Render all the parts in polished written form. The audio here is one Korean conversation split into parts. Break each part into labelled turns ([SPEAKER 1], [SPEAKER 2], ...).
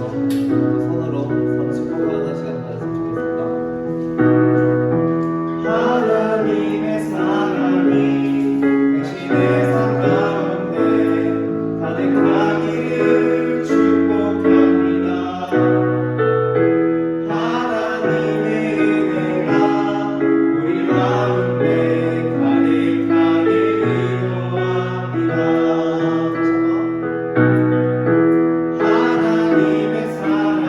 [SPEAKER 1] 또 손으로 서로 축복하는 시간 가졌으면 좋겠습니다. 하나님의 사랑이 당신의 삶 가운데 가득하기를 축복합니다. 하나님의 은혜가 우리 가운데 가득하게 기도합니다. 하나님의 사랑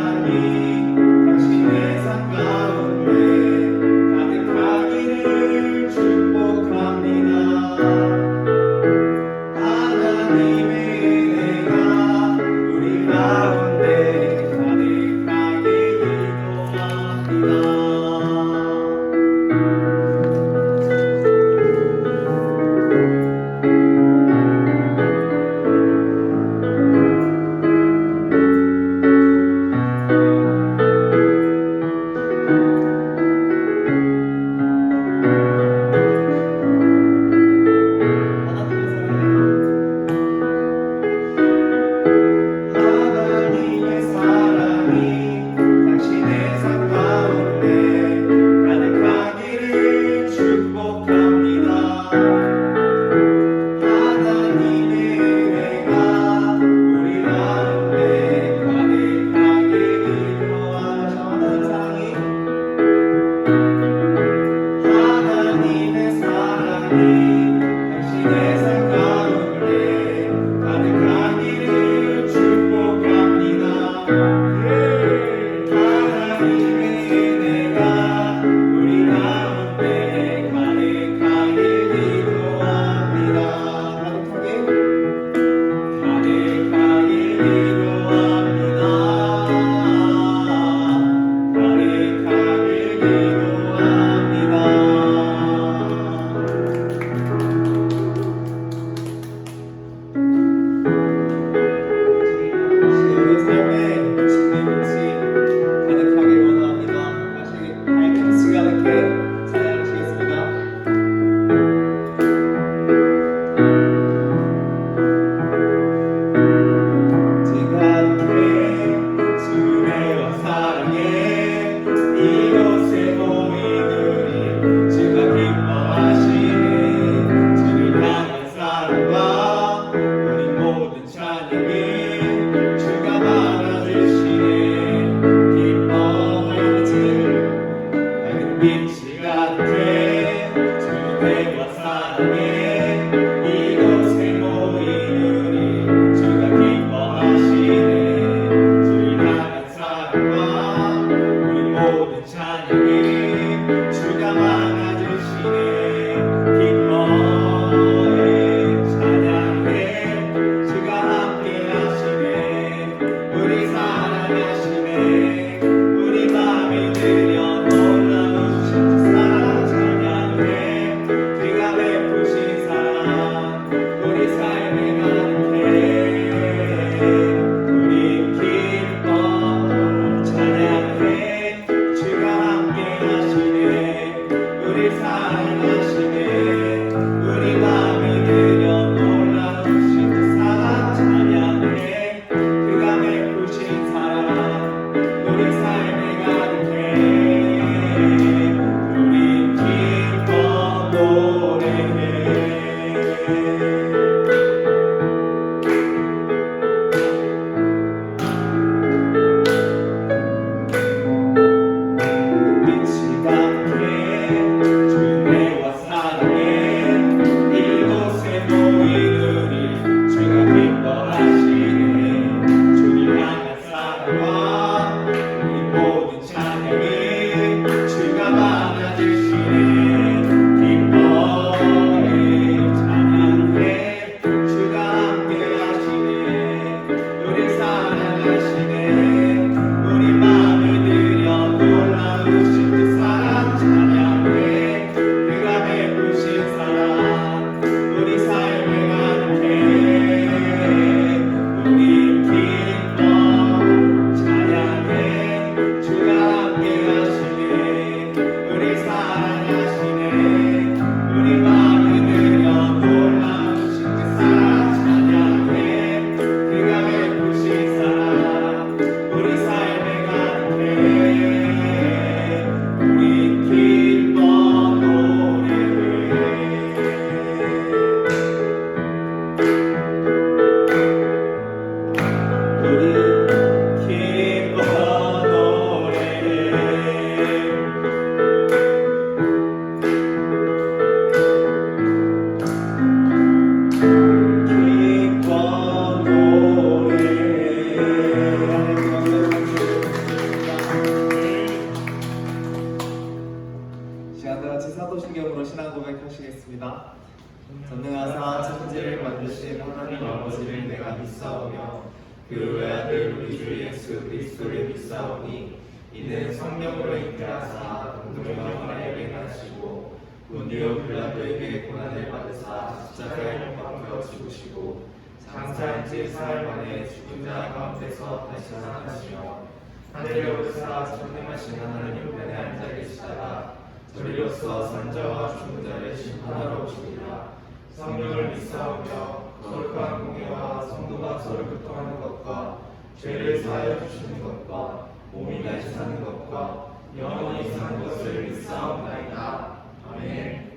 [SPEAKER 1] 전능하사 천지를 만드신 하나님 아버지를 내가 믿사오며 그 외아들 우리 주 예수 그리스도를 믿사오니 이는 성령으로 잉태하사 동정녀의 예배하시고 본디오 빌라도에게 고난을 받으사 십자가에 못 박혀 죽으시고 장사한 지 사흘 만에 죽은 자 가운데서 다시 살아나시며 하늘에 오르사 전능하신 하나님 우편에 앉아 계시다가 저리로서 산자와 죽은 자를 심판하러 오시리라. 성령을 믿사오며 거룩한 공예와 성도가 서로 교통하는 것과 죄를 사하여 주시는 것과 몸이 다시 사는 것과 영원히 사는 것을 믿사옵나이다. 아멘.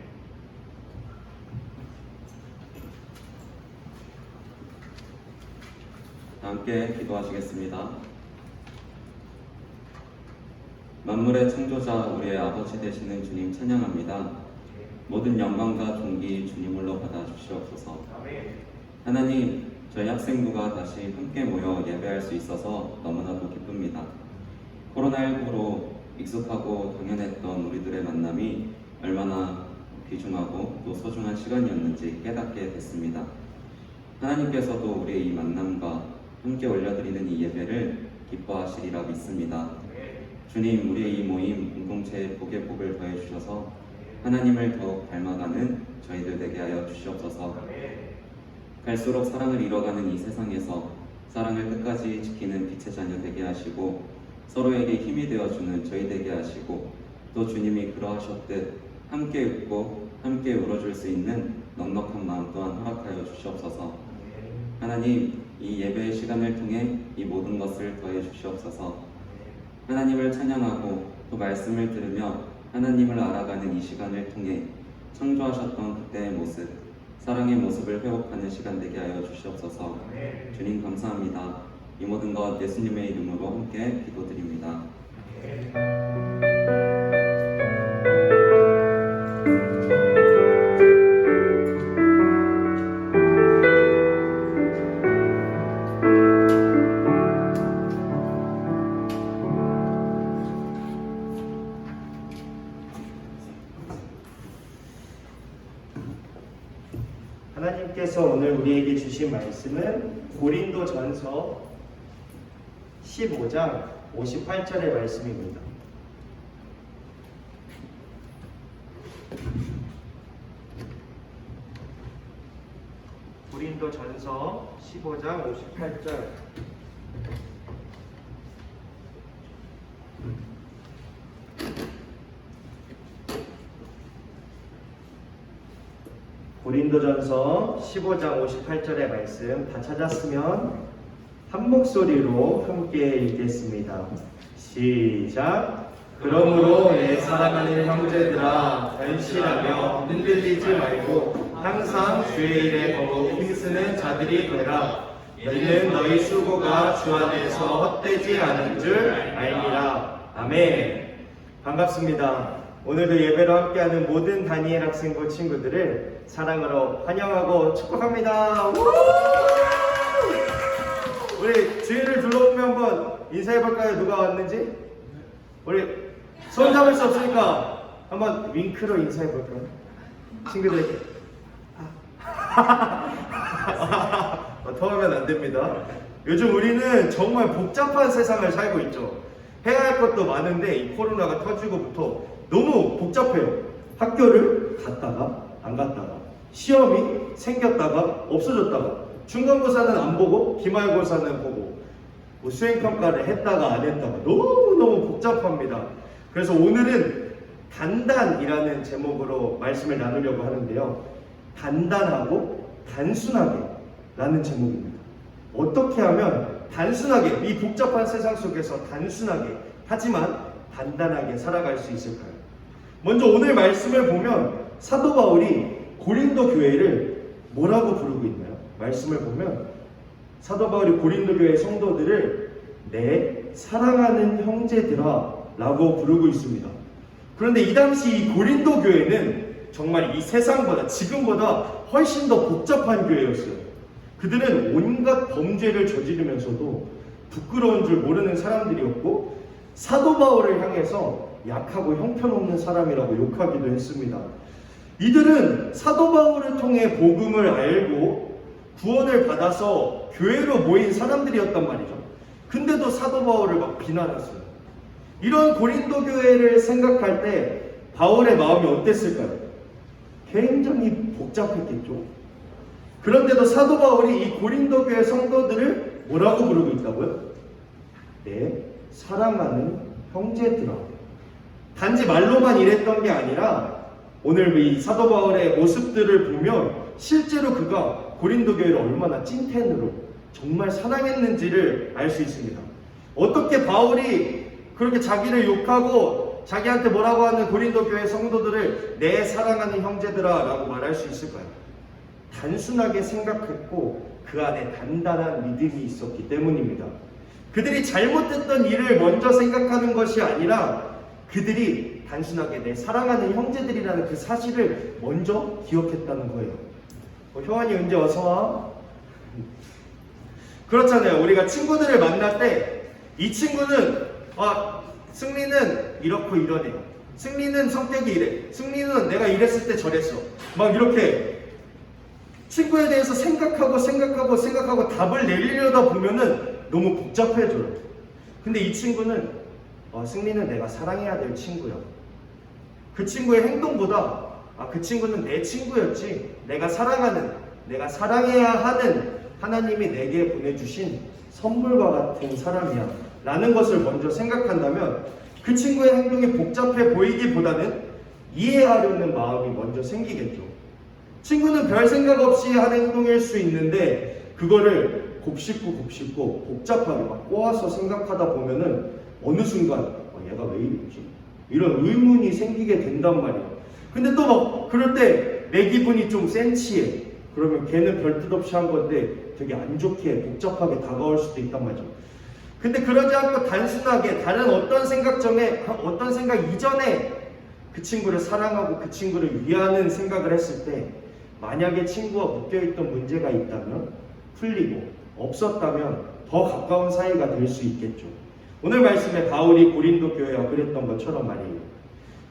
[SPEAKER 2] 함께 기도하시겠습니다. 만물의 창조자 우리의 아버지 되시는 주님 찬양합니다. 모든 영광과 존귀 주님으로 받아 주시옵소서. 하나님, 저희 학생부가 다시 함께 모여 예배할 수 있어서 너무나도 기쁩니다. 코로나19로 익숙하고 당연했던 우리들의 만남이 얼마나 귀중하고 또 소중한 시간이었는지 깨닫게 됐습니다. 하나님께서도 우리의 이 만남과 함께 올려드리는 이 예배를 기뻐하시리라 믿습니다. 주님, 우리의 이 모임 공동체의 복의 복을 더해 주셔서 하나님을 더욱 닮아가는 저희들 되게 하여 주시옵소서. 갈수록 사랑을 잃어가는 이 세상에서 사랑을 끝까지 지키는 빛의 자녀 되게 하시고 서로에게 힘이 되어주는 저희 되게 하시고 또 주님이 그러하셨듯 함께 웃고 함께 울어줄 수 있는 넉넉한 마음 또한 허락하여 주시옵소서. 하나님, 이 예배의 시간을 통해 이 모든 것을 더해 주시옵소서. 하나님을 찬양하고 또 말씀을 들으며 하나님을 알아가는 이 시간을 통해 창조하셨던 그때의 모습, 사랑의 모습을 회복하는 시간 되게 하여 주시옵소서. 주님 감사합니다. 이 모든 것 예수님의 이름으로 함께 기도드립니다.
[SPEAKER 3] 하나님께서 오늘 우리에게 주신 말씀은 고린도전서 15장 58절의 말씀입니다. 고린도전서 15장 58절. 고린도전서 15장 58절의 말씀 다 찾았으면 한 목소리로 함께 읽겠습니다. 시작. 그러므로 내 사랑하는 형제들아, 변실하며 흔들리지 말고 항상 주의 일에 더욱 힘쓰는 자들이 되라. 너희는 너희 수고가 주 안에서 헛되지 않은 줄 알리라. 아멘. 반갑습니다. 오늘도 예배로 함께하는 모든 다니엘 학생부 친구들을 사랑으로 환영하고 축복합니다. 우리 주위를 둘러보면 한번 인사해볼까요? 누가 왔는지? 우리 손 잡을 수 없으니까 한번 윙크로 인사해볼까요? 친구들에게. 더 하면 안 됩니다. 요즘 우리는 정말 복잡한 세상을 살고 있죠. 해야 할 것도 많은데 이 코로나가 터지고부터 너무 복잡해요. 학교를 갔다가 안 갔다가, 시험이 생겼다가 없어졌다가, 중간고사는 안 보고 기말고사는 보고, 뭐 수행평가를 했다가 안 했다가 너무너무 복잡합니다. 그래서 오늘은 단단이라는 제목으로 말씀을 나누려고 하는데요. 단단하고 단순하게 라는 제목입니다. 어떻게 하면 단순하게, 이 복잡한 세상 속에서 단순하게 하지만 단단하게 살아갈 수 있을까요? 먼저 오늘 말씀을 보면 사도 바울이 고린도 교회를 뭐라고 부르고 있나요? 말씀을 보면 사도 바울이 고린도 교회 성도들을 내 사랑하는 형제들아 라고 부르고 있습니다. 그런데 이 당시 이 고린도 교회는 정말 이 세상보다, 지금보다 훨씬 더 복잡한 교회였어요. 그들은 온갖 범죄를 저지르면서도 부끄러운 줄 모르는 사람들이었고, 사도 바울을 향해서 약하고 형편없는 사람이라고 욕하기도 했습니다. 이들은 사도 바울을 통해 복음을 알고 구원을 받아서 교회로 모인 사람들이었단 말이죠. 근데도 사도 바울을 막 비난했어요. 이런 고린도 교회를 생각할 때 바울의 마음이 어땠을까요? 굉장히 복잡했겠죠. 그런데도 사도 바울이 이 고린도 교회 성도들을 뭐라고 부르고 있다고요? 네, 사랑하는 형제들아. 단지 말로만 이랬던 게 아니라 오늘 이 사도 바울의 모습들을 보면 실제로 그가 고린도 교회를 얼마나 찐텐으로 정말 사랑했는지를 알 수 있습니다. 어떻게 바울이 그렇게 자기를 욕하고 자기한테 뭐라고 하는 고린도 교회 성도들을 내 사랑하는 형제들아 라고 말할 수 있을까요? 단순하게 생각했고 그 안에 단단한 믿음이 있었기 때문입니다. 그들이 잘못했던 일을 먼저 생각하는 것이 아니라 그들이 단순하게 내 사랑하는 형제들이라는 그 사실을 먼저 기억했다는 거예요. 형환이 언제 어서 와? 그렇잖아요. 우리가 친구들을 만날 때 이 친구는 승리는 이렇고 이러네요. 승리는 성격이 이래. 승리는 내가 이랬을 때 저랬어. 막 이렇게 친구에 대해서 생각하고 답을 내리려다 보면은 너무 복잡해져요. 근데 이 친구는 승리는 내가 사랑해야 될 친구야. 그 친구의 행동보다 그 친구는 내 친구였지. 내가 사랑해야 하는 하나님이 내게 보내주신 선물과 같은 사람이야 라는 것을 먼저 생각한다면 그 친구의 행동이 복잡해 보이기보다는 이해하려는 마음이 먼저 생기겠죠. 친구는 별 생각 없이 하는 행동일 수 있는데 그거를 곱씹고 복잡하게 막 꼬아서 생각하다 보면은 어느 순간 얘가 왜 이랬지? 이런 의문이 생기게 된단 말이에요. 근데 또 막 그럴 때 내 기분이 좀 센치해. 그러면 걔는 별 뜻 없이 한 건데 되게 안 좋게 복잡하게 다가올 수도 있단 말이죠. 근데 그러지 않고 단순하게 다른 어떤 생각 이전에 그 친구를 사랑하고 그 친구를 위하는 생각을 했을 때 만약에 친구와 묶여있던 문제가 있다면 풀리고 없었다면 더 가까운 사이가 될 수 있겠죠. 오늘 말씀에 바울이 고린도 교회와 그랬던 것처럼 말이에요.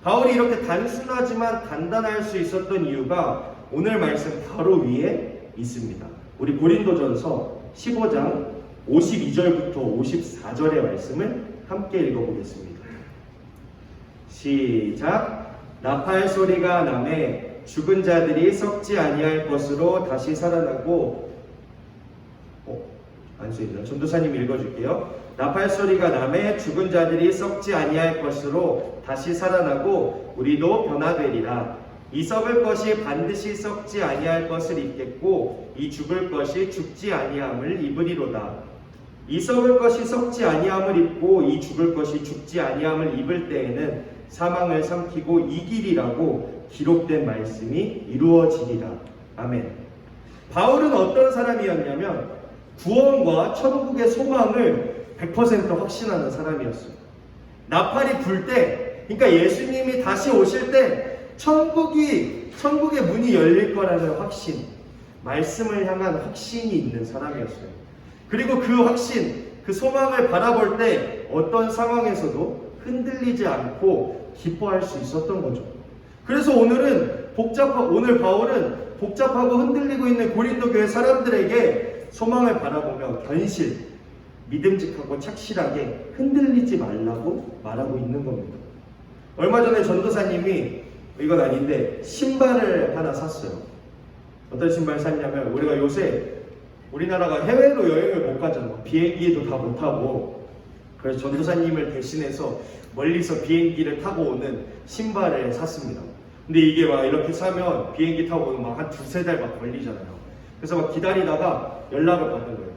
[SPEAKER 3] 바울이 이렇게 단순하지만 단단할 수 있었던 이유가 오늘 말씀 바로 위에 있습니다. 우리 고린도전서 15장 52절부터 54절의 말씀을 함께 읽어보겠습니다. 시작. 나팔 소리가 나매 죽은 자들이 썩지 아니할 것으로 다시 살아나고 안수입니다. 전도사님 읽어줄게요. 나팔 소리가 나매 죽은 자들이 썩지 아니할 것으로 다시 살아나고 우리도 변화되리라. 이 썩을 것이 반드시 썩지 아니할 것을 입겠고 이 죽을 것이 죽지 아니함을 입으리로다. 이 썩을 것이 썩지 아니함을 입고 이 죽을 것이 죽지 아니함을 입을 때에는 사망을 삼키고 이기리라고 기록된 말씀이 이루어지리라. 아멘. 바울은 어떤 사람이었냐면 구원과 천국의 소망을 100% 확신하는 사람이었어요. 나팔이 불 때, 그러니까 예수님이 다시 오실 때 천국의 문이 열릴 거라는 확신, 말씀을 향한 확신이 있는 사람이었어요. 그리고 그 확신, 그 소망을 바라볼 때 어떤 상황에서도 흔들리지 않고 기뻐할 수 있었던 거죠. 그래서 오늘 바울은 복잡하고 흔들리고 있는 고린도 교회 사람들에게 소망을 바라보며 견실, 믿음직하고 착실하게 흔들리지 말라고 말하고 있는 겁니다. 얼마 전에 전도사님이 이건 아닌데 신발을 하나 샀어요. 어떤 신발 샀냐면 우리가 요새 우리나라가 해외로 여행을 못 가잖아. 비행기도 다 못 타고. 그래서 전도사님을 대신해서 멀리서 비행기를 타고 오는 신발을 샀습니다. 근데 이게 막 이렇게 사면 비행기 타고 오면 막 한 두세 달 막 걸리잖아요. 그래서 막 기다리다가 연락을 받은 거예요.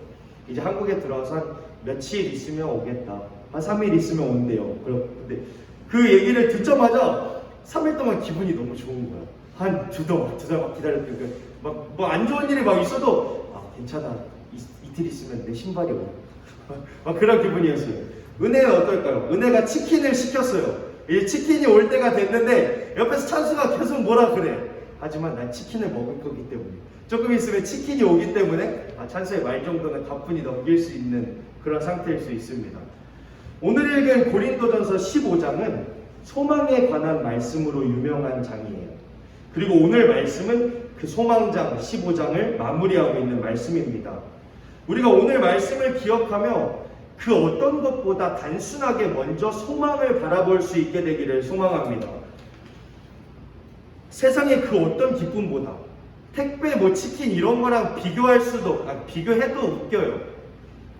[SPEAKER 3] 이제 한국에 들어와서 한 며칠 있으면 오겠다. 한 3일 있으면 온대요. 근데 그 얘기를 듣자마자 3일 동안 기분이 너무 좋은 거야. 한 두 달 막 기다렸더니 막 뭐 안 좋은 일이 막 있어도 괜찮아. 이틀 있으면 내 신발이 와. 막 그런 기분이었어요. 은혜는 어떨까요? 은혜가 치킨을 시켰어요. 이 치킨이 올 때가 됐는데 옆에서 찬수가 계속 뭐라 그래. 하지만 난 치킨을 먹을 거기 때문에 조금 있으면 치킨이 오기 때문에 찬수의 말 정도는 가뿐히 넘길 수 있는 그런 상태일 수 있습니다. 오늘 읽은 고린도전서 15장은 소망에 관한 말씀으로 유명한 장이에요. 그리고 오늘 말씀은 그 소망장 15장을 마무리하고 있는 말씀입니다. 우리가 오늘 말씀을 기억하며 그 어떤 것보다 단순하게 먼저 소망을 바라볼 수 있게 되기를 소망합니다. 세상의 그 어떤 기쁨보다 택배, 치킨 이런 거랑 비교해도 웃겨요.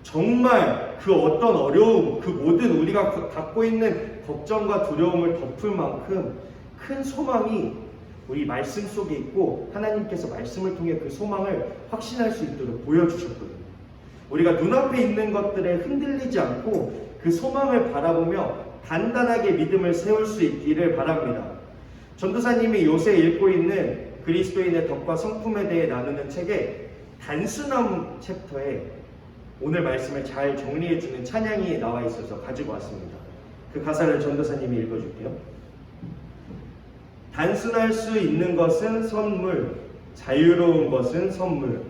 [SPEAKER 3] 정말 그 어떤 어려움, 그 모든 우리가 갖고 있는 걱정과 두려움을 덮을 만큼 큰 소망이 우리 말씀 속에 있고 하나님께서 말씀을 통해 그 소망을 확신할 수 있도록 보여주셨거든요. 우리가 눈앞에 있는 것들에 흔들리지 않고 그 소망을 바라보며 단단하게 믿음을 세울 수 있기를 바랍니다. 전도사님이 요새 읽고 있는 그리스도인의 덕과 성품에 대해 나누는 책의 단순함 챕터에 오늘 말씀을 잘 정리해주는 찬양이 나와 있어서 가지고 왔습니다. 그 가사를 전도사님이 읽어줄게요. 단순할 수 있는 것은 선물, 자유로운 것은 선물.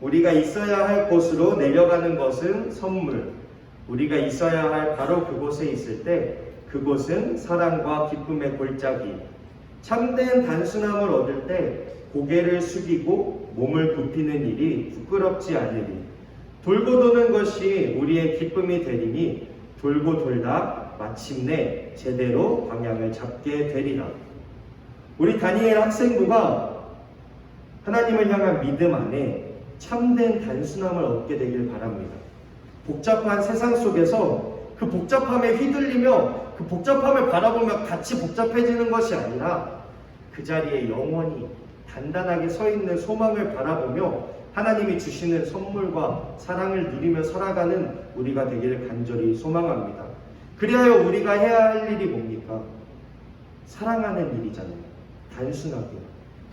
[SPEAKER 3] 우리가 있어야 할 곳으로 내려가는 것은 선물. 우리가 있어야 할 바로 그곳에 있을 때 그곳은 사랑과 기쁨의 골짜기. 참된 단순함을 얻을 때 고개를 숙이고 몸을 굽히는 일이 부끄럽지 않으리. 돌고 도는 것이 우리의 기쁨이 되리니 돌고 돌다 마침내 제대로 방향을 잡게 되리라. 우리 다니엘 학생부가 하나님을 향한 믿음 안에 참된 단순함을 얻게 되길 바랍니다. 복잡한 세상 속에서 그 복잡함에 휘둘리며 그 복잡함을 바라보며 같이 복잡해지는 것이 아니라 그 자리에 영원히 단단하게 서 있는 소망을 바라보며 하나님이 주시는 선물과 사랑을 누리며 살아가는 우리가 되기를 간절히 소망합니다. 그리하여 우리가 해야 할 일이 뭡니까? 사랑하는 일이잖아요. 단순하게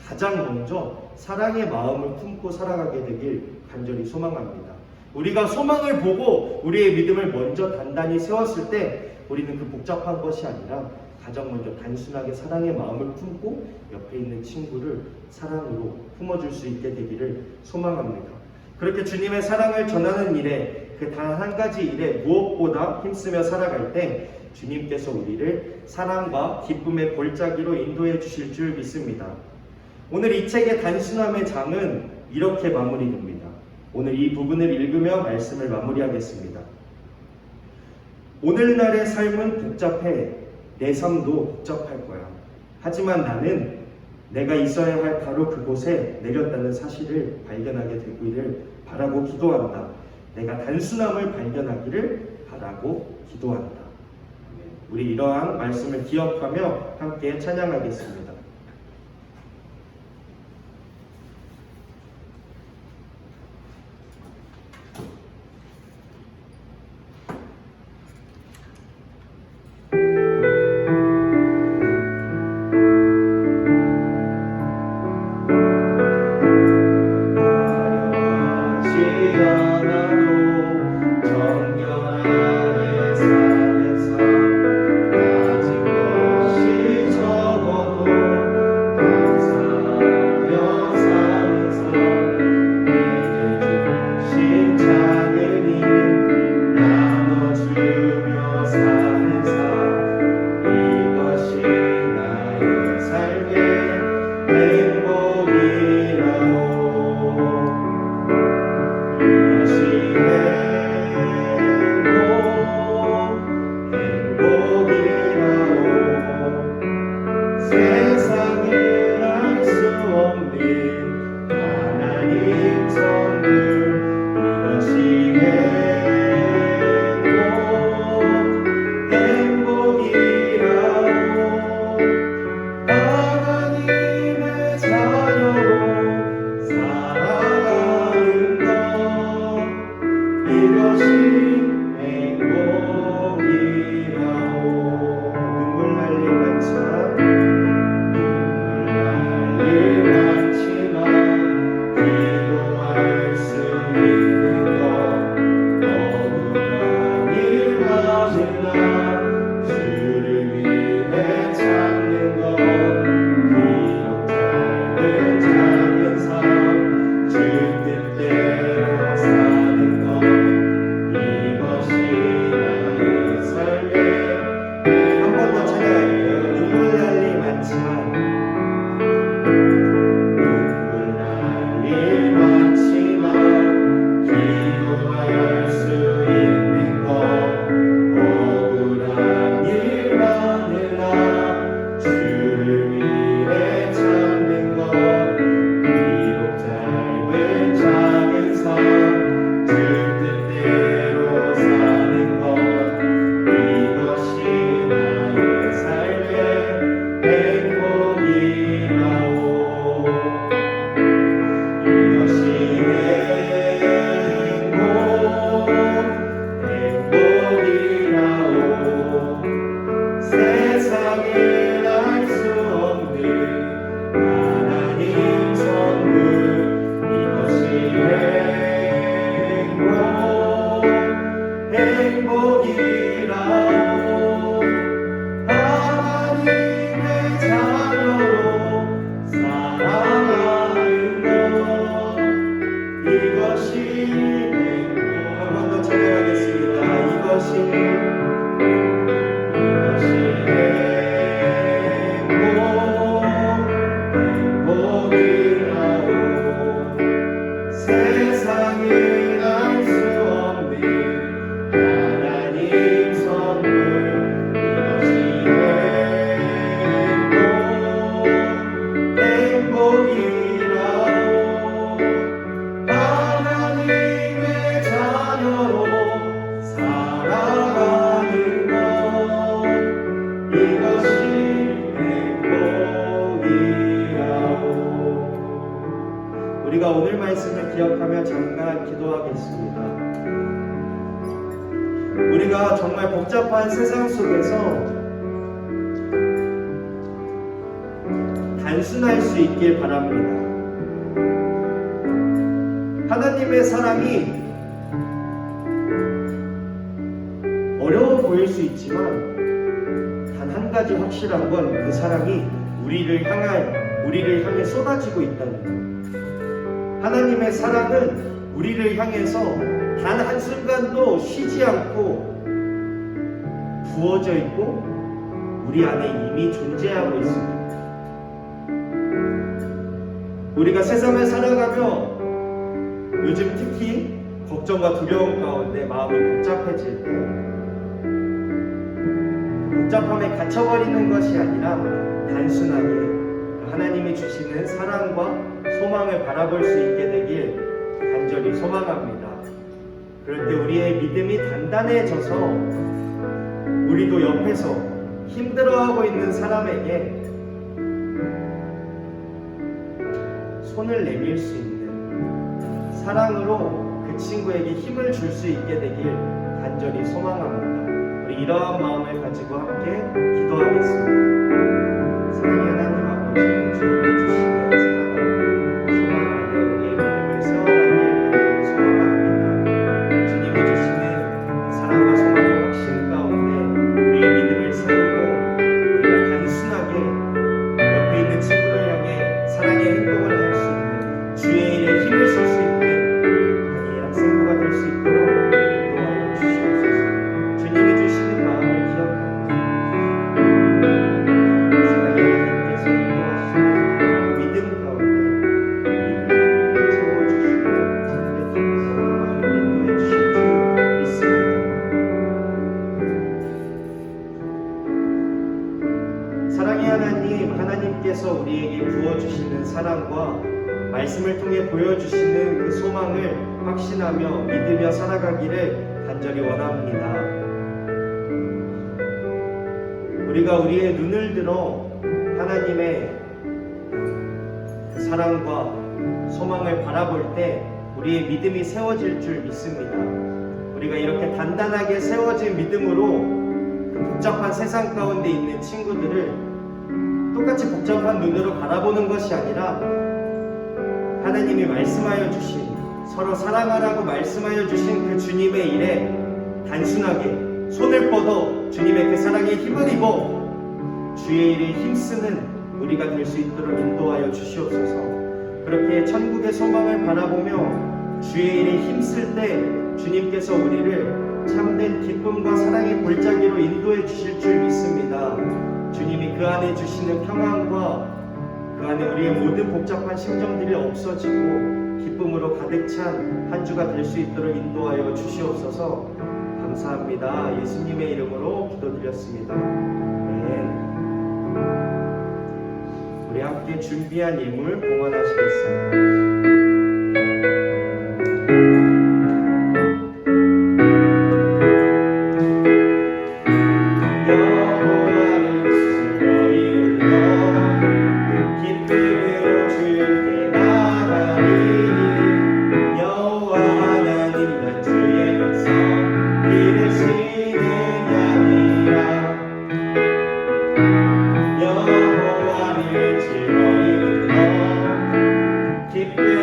[SPEAKER 3] 가장 먼저 사랑의 마음을 품고 살아가게 되길 간절히 소망합니다. 우리가 소망을 보고 우리의 믿음을 먼저 단단히 세웠을 때 우리는 그 복잡한 것이 아니라 가장 먼저 단순하게 사랑의 마음을 품고 옆에 있는 친구를 사랑으로 품어줄 수 있게 되기를 소망합니다. 그렇게 주님의 사랑을 전하는 일에 그 단 한 가지 일에 무엇보다 힘쓰며 살아갈 때 주님께서 우리를 사랑과 기쁨의 골짜기로 인도해 주실 줄 믿습니다. 오늘 이 책의 단순함의 장은 이렇게 마무리됩니다. 오늘 이 부분을 읽으며 말씀을 마무리하겠습니다. 오늘날의 삶은 복잡해. 내 삶도 복잡할 거야. 하지만 나는 내가 있어야 할 바로 그곳에 내렸다는 사실을 발견하게 되기를 바라고 기도한다. 내가 단순함을 발견하기를 바라고 기도한다. 우리 이러한 말씀을 기억하며 함께 찬양하겠습니다. 세상에 알 수 없는 하나님 선물 이것이 행복이라오 하나님의 자녀로 살아가는 것 이것이 행복이라오. 우리가 오늘 말씀을 기억하며 잠깐 기도하겠습니다. 우리가 정말 복잡한 세상 속에서 단순할 수 있길 바랍니다. 하나님의 사랑이 어려워 보일 수 있지만 단 한 가지 확실한 건 그 사랑이 우리를 향해 쏟아지고 있다는 것. 하나님의 사랑은 우리를 향해서 단 한순간도 쉬지 않고 부어져 있고 우리 안에 이미 존재하고 있습니다. 우리가 세상을 살아가며 요즘 특히 걱정과 두려움 가운데 마음이 복잡해질 때 복잡함에 갇혀버리는 것이 아니라 단순하게 하나님이 주시는 사랑과 소망을 바라볼 수 있게 되길 간절히 소망합니다. 그럴 때 우리의 믿음이 단단해져서 우리도 옆에서 힘들어하고 있는 사람에게 손을 내밀 수 있는 사랑으로 그 친구에게 힘을 줄 수 있게 되길 간절히 소망합니다. 우리 이러한 마음을 가지고 함께 기도하겠습니다. 사랑의 하나님 아버지, 주님이 주시는 사랑, 소망 안에 우리의 믿음을 세워가길 간절히 소망합니다. 주님이 주시는 사랑과 소망의 확신 가운데 우리의 믿음을 세우고 우리가 단순하게 옆에 있는 친구를 향해 사랑의 행동을 할 수 있는 주의 일에 힘을 쓸 수 있는 이 학생부가 될 수 있도록 인도하여 주시옵소서. 주님이 주시는 마음을 기억합니다. 사랑의 하나님께서 인도하시는 믿음 가운데 우리를 세워주시고 하나님의 뜻에서 나아가고 인도해 주실 줄 믿습니다. 사랑의 하나님, 하나님께서 우리에게 부어주시는 사랑과 말씀을 통해 보여주시는 그 소망을 확신하며 믿으며 살아가기를 간절히 원합니다. 우리가 우리의 눈을 들어 하나님의 그 사랑과 소망을 바라볼 때 우리의 믿음이 세워질 줄 믿습니다. 우리가 이렇게 단단하게 세워진 믿음으로 그 복잡한 세상 가운데 있는 친구들을 똑같이 복잡한 눈으로 바라보는 것이 아니라 하나님이 말씀하여 주신, 서로 사랑하라고 말씀하여 주신 그 주님의 일에 단순하게 손을 뻗어 주님의 그 사랑에 힘을 입어 주의 일에 힘쓰는 우리가 될 수 있도록 인도하여 주시옵소서. 그렇게 천국의 소망을 바라보며 주의 일에 힘쓸 때 주님께서 우리를 참된 기쁨과 사랑의 골짜기로 인도해 주실 줄 믿습니다. 주님이 그 안에 주시는 평안과 그 안에 우리의 모든 복잡한 심정들이 없어지고 기쁨으로 가득 찬 한 주가 될 수 있도록 인도하여 주시옵소서. 감사합니다. 예수님의 이름으로 기도드렸습니다. 아멘. 우리 함께 준비한 예물 봉헌하시겠습니다.
[SPEAKER 1] 기쁨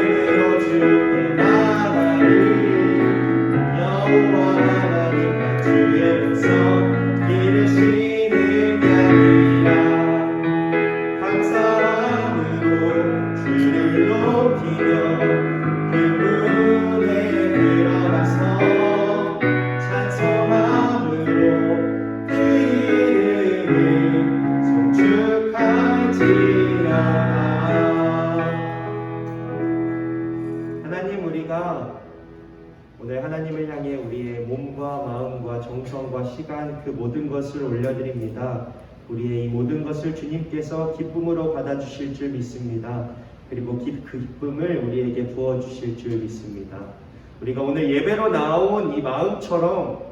[SPEAKER 4] 힘과 마음과 정성과 시간 그 모든 것을 올려드립니다. 우리의 이 모든 것을 주님께서 기쁨으로 받아주실 줄 믿습니다. 그리고 그 기쁨을 우리에게 부어주실 줄 믿습니다. 우리가 오늘 예배로 나온 이 마음처럼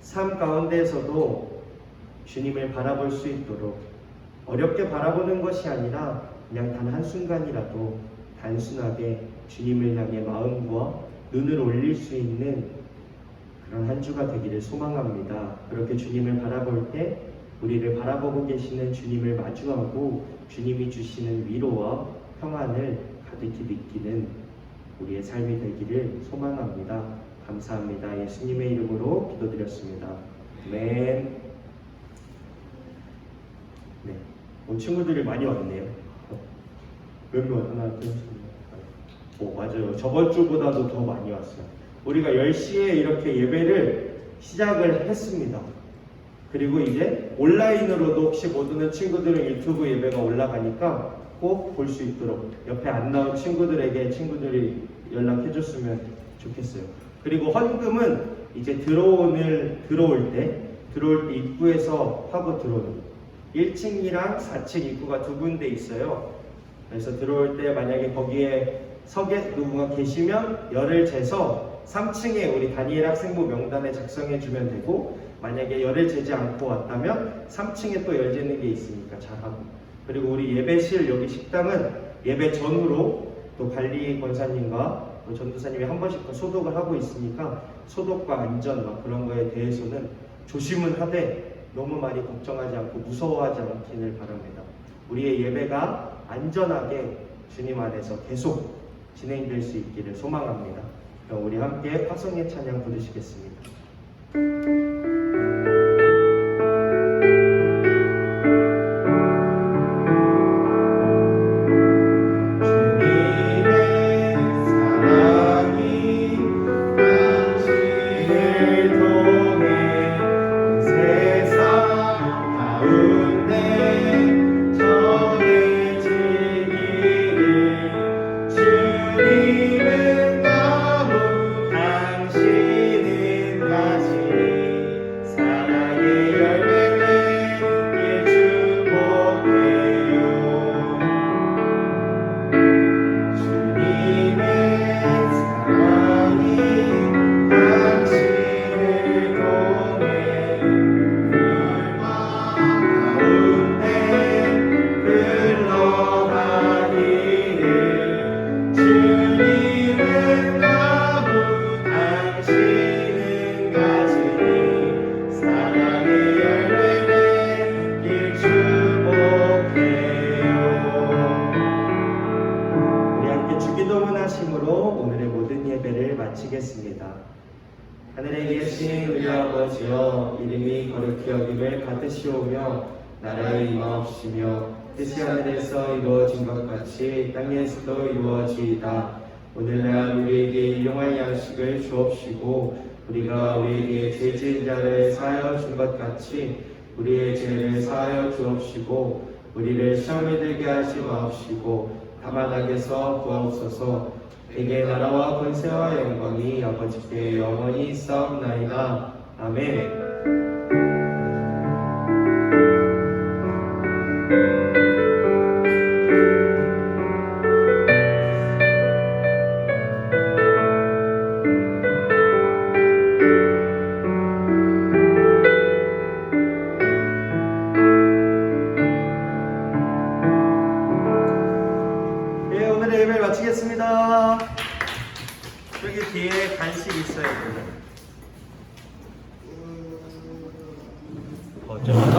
[SPEAKER 4] 삶 가운데에서도 주님을 바라볼 수 있도록 어렵게 바라보는 것이 아니라 그냥 단 한순간이라도 단순하게 주님을 향해 마음과 눈을 올릴 수 있는 그런 한 주가 되기를 소망합니다. 그렇게 주님을 바라볼 때 우리를 바라보고 계시는 주님을 마주하고 주님이 주시는 위로와 평안을 가득히 느끼는 우리의 삶이 되기를 소망합니다. 감사합니다. 예수님의 이름으로 기도드렸습니다. 아멘. 네, 친구들이 많이 왔네요. 몇 명? 하나, 둘, 셋. 맞아요. 저번 주보다도 더 많이 왔어요. 우리가 10시에 이렇게 예배를 시작을 했습니다. 그리고 이제 온라인으로도 혹시 못 오는 친구들은 유튜브 예배가 올라가니까 꼭 볼 수 있도록 옆에 안 나온 친구들이 연락해줬으면 좋겠어요. 그리고 헌금은 이제 들어올 때 입구에서 하고 들어오는 1층이랑 4층 입구가 두 군데 있어요. 그래서 들어올 때 만약에 거기에 누군가 계시면 열을 재서 3층에 우리 다니엘 학생부 명단에 작성해 주면 되고, 만약에 열을 재지 않고 왔다면 3층에 또 열 재는 게 있으니까 잘하고, 그리고 우리 예배실 여기 식당은 예배 전후로 또 관리 권사님과 또 전도사님이 한 번씩 더 소독을 하고 있으니까 소독과 안전 막 그런 거에 대해서는 조심은 하되 너무 많이 걱정하지 않고 무서워하지 않기를 바랍니다. 우리의 예배가 안전하게 주님 안에서 계속 진행될 수 있기를 소망합니다. 그럼 우리 함께 화성의 찬양 부르시겠습니다. 오늘의 모든 예배를 마치겠습니다. 하늘에 계신 우리 아버지여, 이름이 거룩히 여김을 받으시오며 나라의 임하옵시며 뜻이 하늘에서 이루어진 것 같이 땅에서도 이루어지이다. 오늘날 우리에게 일용할 양식을 주옵시고 우리가 우리에게 죄 지은 자를 사하여 준 것 같이 우리의 죄를 사하여 주옵시고 우리를 시험에 들게 하지 마옵시고 다만 악에서 구하옵소서. 대개 나라와 권세와 영광이 아버지께 영원히 있사옵나이다. 아멘. 오늘의 예배를 마치겠습니다. 여기 뒤에 간식 있어요. 어쩌면